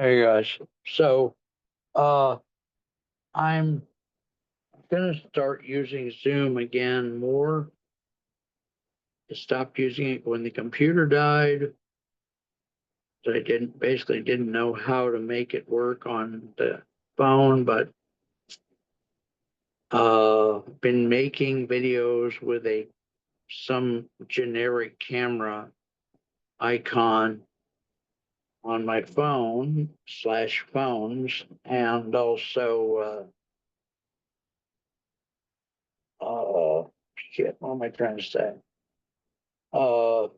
Hey guys. So uh I'm gonna start using Zoom again more. I stopped using it when the computer died. So I didn't know how to make it work on the phone, but been making videos with a some generic camera icon on my phone slash phones, and also shit, what am I trying to say? Uh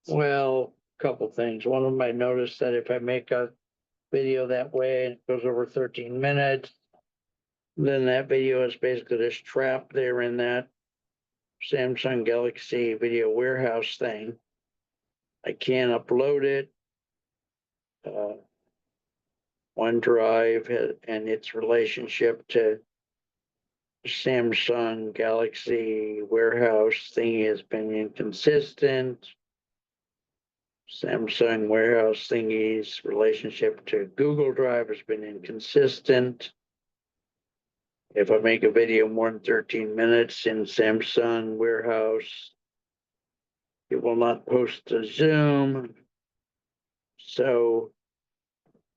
Well, a couple things. One of them, I noticed that if I make a video that way and it goes over 13 minutes, then that video is basically just trapped there in that Samsung Galaxy Video Warehouse thing. I can't upload it. Uh, OneDrive and its relationship to Samsung Galaxy Warehouse thing has been inconsistent. Samsung Warehouse thingy's relationship to Google Drive has been inconsistent. If I make a video more than 13 minutes in Samsung Warehouse, it will not post to Zoom. So,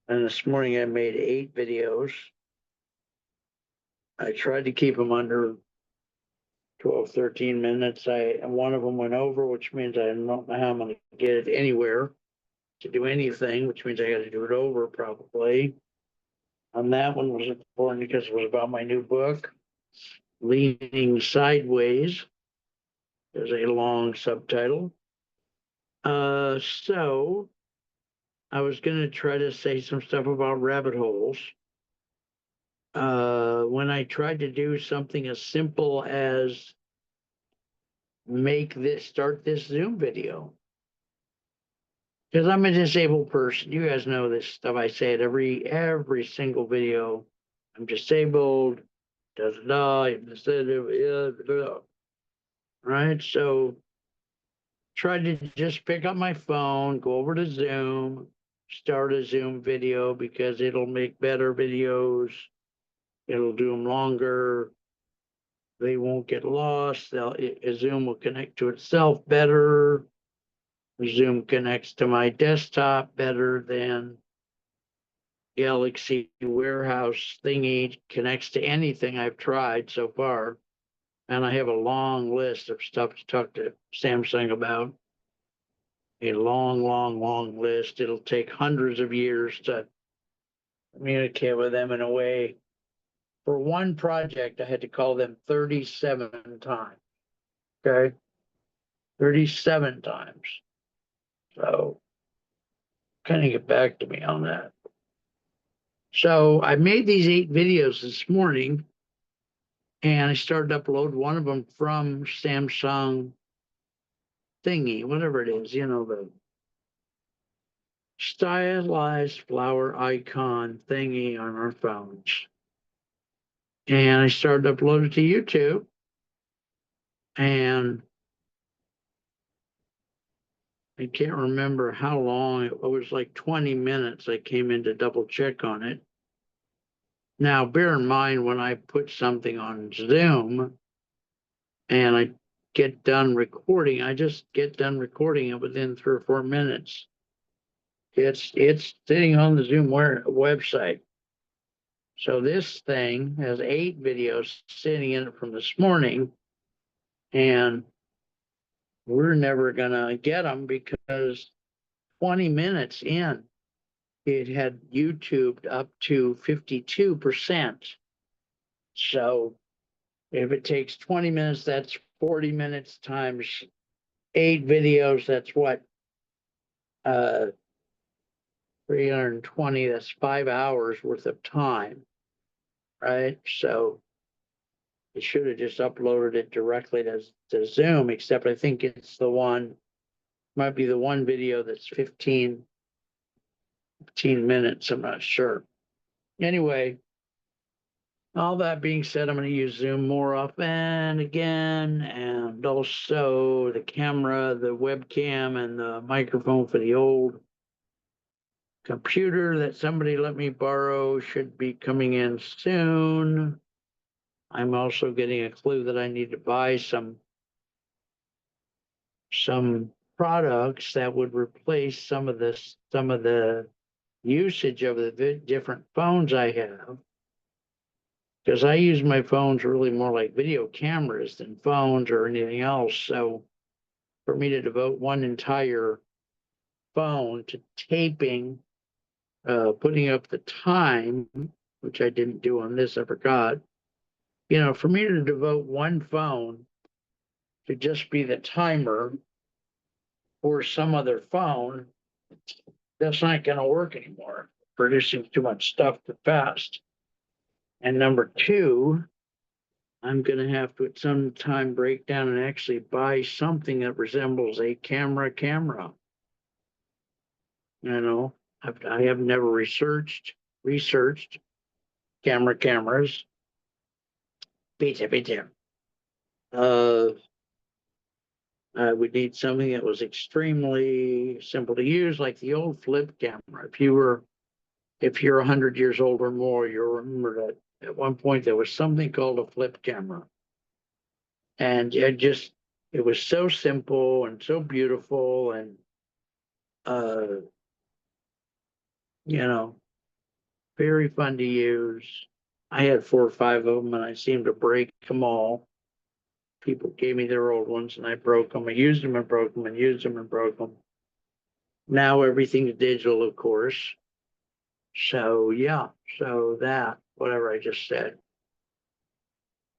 and this morning I made 8 videos. I tried to keep them under 12, 13 minutes. And one of them went over, which means I don't know how I'm going to get it anywhere to do anything, which means I got to do it over probably. And that one was important because it was about my new book, Leaning Sideways. There's a long subtitle. So I was going to try to say some stuff about rabbit holes. When I tried to do something as simple as start this Zoom video, because I'm a disabled person. You guys know this stuff. I say it every single video. I'm disabled. Da da da. I'm disabled. Right. So tried to just pick up my phone, go over to Zoom, start a Zoom video because it'll make better videos. It'll do them longer. They won't get lost. Zoom will connect to itself better. Zoom connects to my desktop better than Galaxy Warehouse thingy connects to anything I've tried so far. And I have a long list of stuff to talk to Samsung about. A long list. It'll take hundreds of years to communicate with them in a way. For one project, I had to call them 37 times. Okay. 37 times. So kind of get back to me on that. So I made these 8 videos this morning and I started to upload one of them from Samsung thingy, whatever it is, the stylized flower icon thingy on our phones. And I started to upload it to YouTube. And I can't remember how long. It was like 20 minutes. I came in to double check on it. Now, bear in mind when I put something on Zoom and I get done recording, I just get done recording it within 3 or 4 minutes. It's sitting on the Zoom website. So this thing has 8 videos sitting in it from this morning, and we're never gonna get them because 20 minutes in, it had YouTubed up to 52%. So if it takes 20 minutes, that's 40 minutes times 8 videos. That's what, 320, that's 5 hours worth of time, right? So it should have just uploaded it directly to Zoom, except I think it's might be the one video that's 15 minutes. I'm not sure. Anyway, all that being said, I'm going to use Zoom more often again, and also the camera, the webcam, and the microphone for the old computer that somebody let me borrow should be coming in soon. I'm also getting a clue that I need to buy some products that would replace some of the usage of the different phones I have. Because I use my phones really more like video cameras than phones or anything else. So for me to devote one entire phone to taping, putting up the time, which I didn't do on this, I forgot. For me to devote one phone to just be the timer for some other phone, that's not going to work anymore. Producing too much stuff too fast. And number two, I'm going to have to at some time break down and actually buy something that resembles a camera. I have never researched cameras. Pizza. I would need something that was extremely simple to use, like the old flip camera. If you're 100 years old or more, you'll remember that at one point there was something called a flip camera. And it was so simple and so beautiful and, very fun to use. I had 4 or 5 of them and I seemed to break them all. People gave me their old ones and I broke them. I used them and broke them and used them and broke them. Now everything's digital, of course. So yeah, whatever I just said.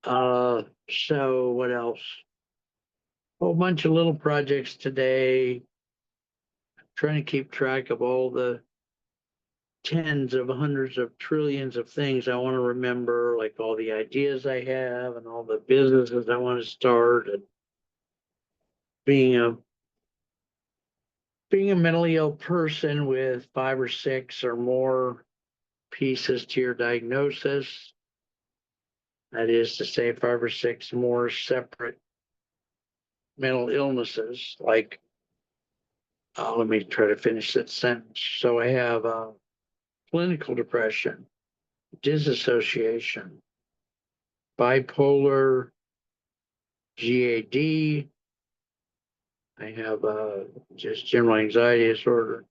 So what else? A whole bunch of little projects today. I'm trying to keep track of all the tens of hundreds of trillions of things I want to remember, like all the ideas I have and all the businesses I want to start, and being a mentally ill person with 5 or 6 or more pieces to your diagnosis. That is to say, 5 or 6 more separate mental illnesses. Like, let me try to finish that sentence. So I have clinical depression, disassociation, bipolar, GAD. I have just general anxiety disorder.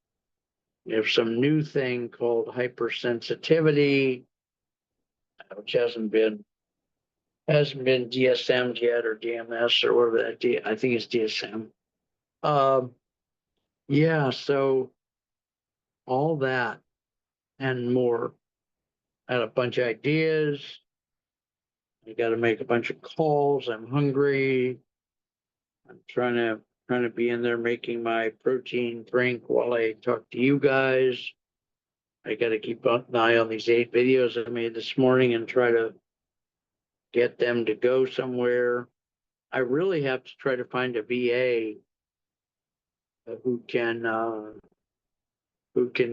I have some new thing called hypersensitivity, which hasn't been DSM'd yet, or DMS, or whatever that. I think it's DSM. Yeah, so all that and more. I had a bunch of ideas. I got to make a bunch of calls. I'm hungry. I'm trying to be in there making my protein drink while I talk to you guys. I got to keep an eye on these 8 videos I made this morning and try to get them to go somewhere. I really have to try to find a VA who can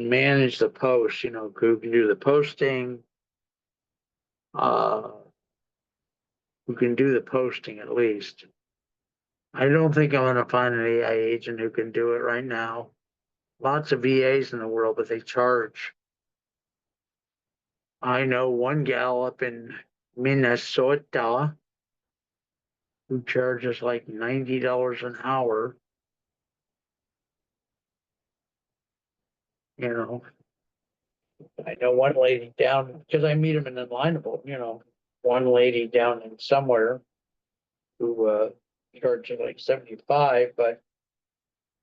manage the post, who can do the posting, who can do the posting at least. I don't think I'm going to find an AI agent who can do it right now. Lots of VAs in the world, but they charge. I know one gal up in Minnesota who charges like $90 an hour. I know one lady down, because I meet them in Alignable, one lady down in somewhere who charges like 75, but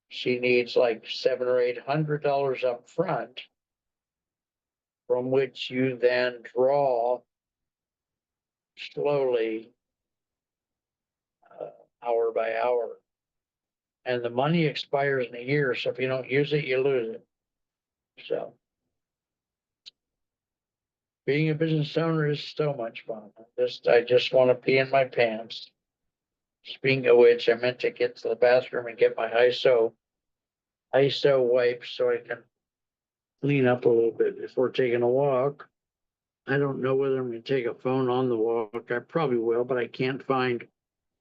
she needs like $700 or $800 up front, from which you then draw slowly, hour by hour. And the money expires in a year, so if you don't use it, you lose it. So being a business owner is so much fun. I just want to pee in my pants. Speaking of which, I meant to get to the bathroom and get my ISO wipes so I can clean up a little bit before taking a walk. I don't know whether I'm going to take a phone on the walk. I probably will, but I can't find,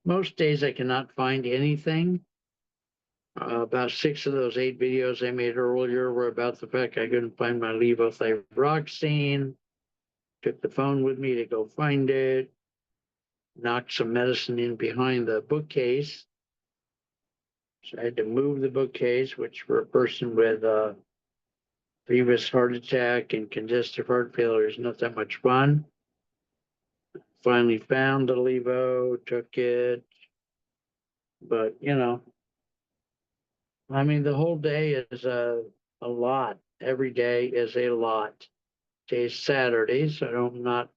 most days I cannot find anything. About 6 of those 8 videos I made earlier were about the fact I couldn't find my levothyroxine. Took the phone with me to go find it. Knocked some medicine in behind the bookcase. So I had to move the bookcase, which for a person with previous heart attack and congestive heart failure is not that much fun. Finally found the Levo, took it. But, I mean, the whole day is a lot. Every day is a lot. Today's Saturday, so I'm not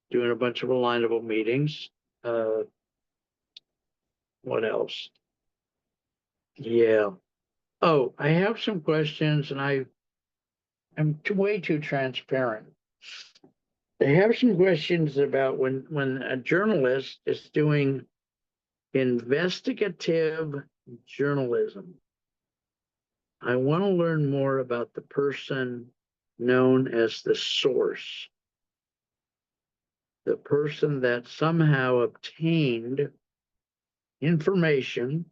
doing a bunch of alignable meetings. What else? Yeah. Oh, I have some questions, and I'm way too transparent. I have some questions about when a journalist is doing investigative journalism. I want to learn more about the person known as the source, the person that somehow obtained information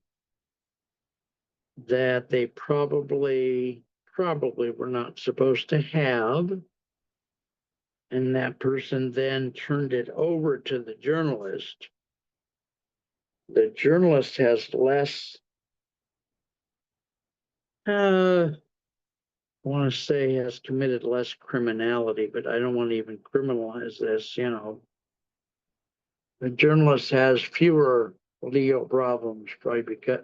that they probably were not supposed to have, and that person then turned it over to the journalist. The journalist has less, I want to say has committed less criminality, but I don't want to even criminalize this. The journalist has fewer legal problems, probably because,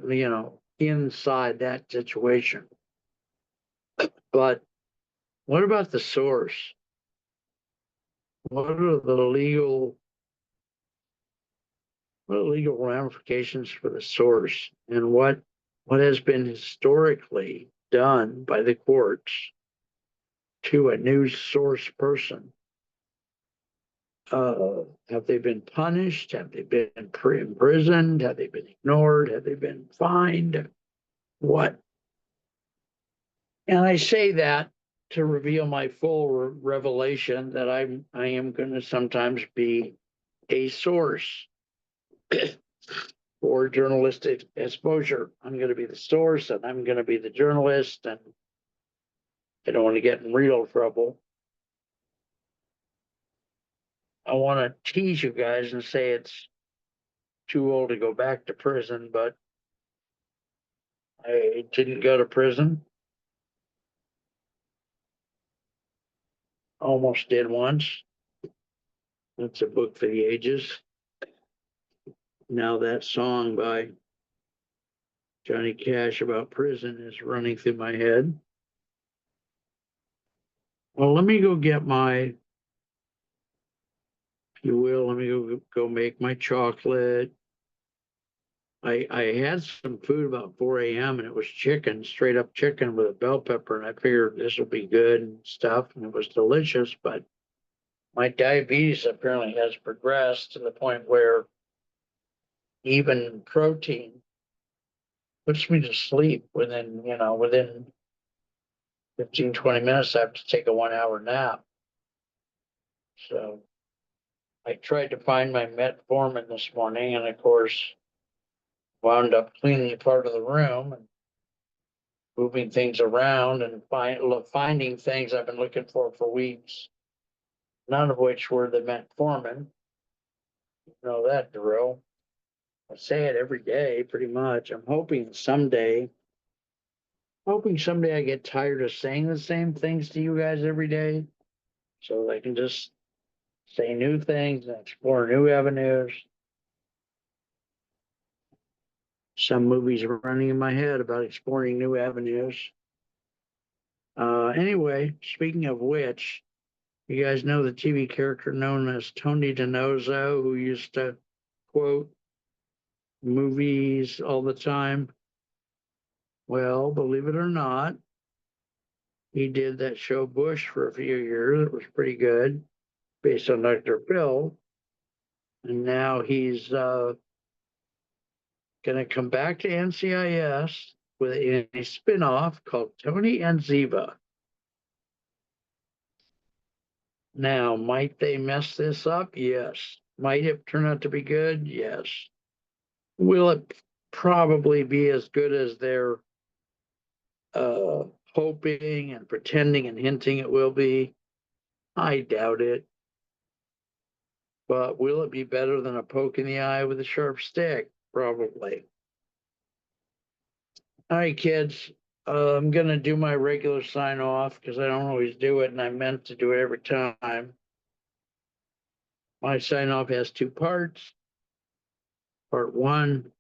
inside that situation. But what about the source? What are the legal ramifications for the source, and what has been historically done by the courts to a news source person? Have they been punished? Have they been imprisoned? Have they been ignored? Have they been fined? What? And I say that to reveal my full revelation that I am going to sometimes be a source for journalistic exposure. I'm going to be the source, and I'm going to be the journalist, and I don't want to get in real trouble. I want to tease you guys and say it's too old to go back to prison, but I didn't go to prison. Almost did once. That's a book for the ages. Now that song by Johnny Cash about prison is running through my head. Well, let me go get my, if you will, let me go make my chocolate. I had some food about 4 a.m. and it was chicken, straight up chicken with a bell pepper, and I figured this will be good and stuff, and it was delicious. But my diabetes apparently has progressed to the point where even protein puts me to sleep within 15, 20 minutes. I have to take a 1 hour nap. So I tried to find my metformin this morning, and of course wound up cleaning part of the room and moving things around and finding things I've been looking for weeks, none of which were the metformin. You know that drill. I say it every day, pretty much. I'm hoping someday I get tired of saying the same things to you guys every day, so I can just say new things and explore new avenues. Some movies are running in my head about exploring new avenues. Anyway, speaking of which, you guys know the TV character known as Tony DiNozzo, who used to quote movies all the time? Well, believe it or not, he did that show Bush for a few years. It was pretty good, based on Dr. Phil. And now he's going to come back to NCIS with a spinoff called Tony and Ziva. Now, might they mess this up? Yes. Might it turn out to be good? Yes. Will it probably be as good as they're hoping and pretending and hinting it will be. I doubt it. But will it be better than a poke in the eye with a sharp stick? Probably. All right, kids. I'm going to do my regular sign off because I don't always do it, and I meant to do it every time. My sign off has two parts. Part one,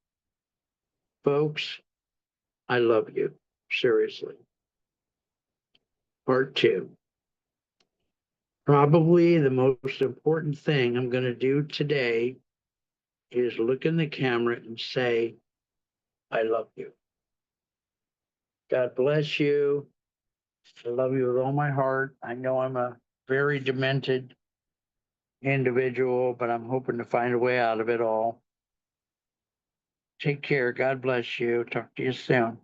folks, I love you. Seriously. Part two, probably the most important thing I'm going to do today is look in the camera and say, I love you. God bless you. I love you with all my heart. I know I'm a very demented individual, but I'm hoping to find a way out of it all. Take care. God bless you. Talk to you soon.